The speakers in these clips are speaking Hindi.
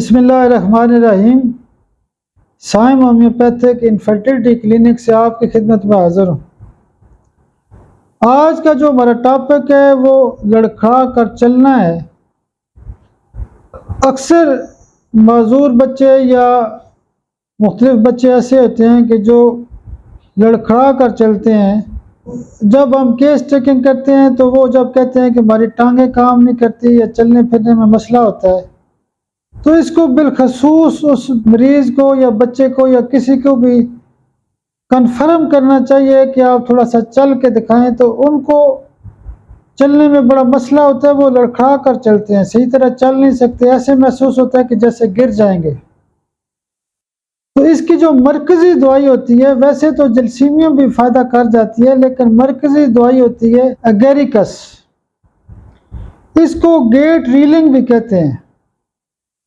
बिस्मिल्लाहिर्रहमानिर्रहीम। साइम होम्योपैथिक इनफर्टिलिटी क्लिनिक से आपकी खिदमत में हाज़िर हूँ। आज का जो हमारा टॉपिक है वो लड़खड़ा कर चलना है। अक्सर माजूर बच्चे या मुख्तलिफ बच्चे ऐसे होते हैं कि जो लड़खड़ा कर चलते हैं। जब हम केस चेकिंग करते हैं तो वो जब कहते हैं कि हमारी टांगें काम नहीं करती या चलने फिरने में मसला होता है, तो इसको बिलखसूस उस मरीज़ को या बच्चे को या किसी को भी कन्फर्म करना चाहिए कि आप थोड़ा सा चल के दिखाएं। तो उनको चलने में बड़ा मसला होता है, वो लड़खड़ा कर चलते हैं, सही तरह चल नहीं सकते, ऐसे महसूस होता है कि जैसे गिर जाएंगे। तो इसकी जो मरकज़ी दवाई होती है, वैसे तो जलसीमियम भी फ़ायदा कर जाती है, लेकिन मरकज़ी दवाई होती है एगेरिकस। इसको गेट रीलिंग भी कहते हैं,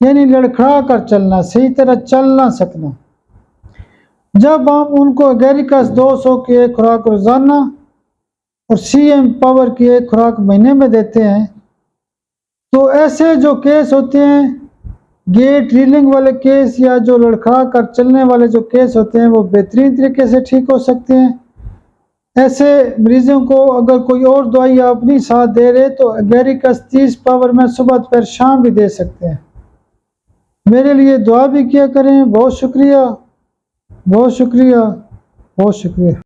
यानी लड़खड़ा कर चलना, सही तरह चल ना सकना। जब हम उनको एगेरिकस 200 की एक खुराक रोज़ाना और CM पावर की एक खुराक महीने में देते हैं, तो ऐसे जो केस होते हैं, गेट रीलिंग वाले केस या जो लड़खड़ा कर चलने वाले जो केस होते हैं, वो बेहतरीन तरीके से ठीक हो सकते हैं। ऐसे मरीज़ों को अगर कोई और दवाई आप नहीं साथ दे रहे तो एगेरिकस 30 पावर में सुबह दोपहर शाम भी दे सकते हैं। मेरे लिए दुआ भी किया करें। बहुत शुक्रिया, बहुत शुक्रिया, बहुत शुक्रिया।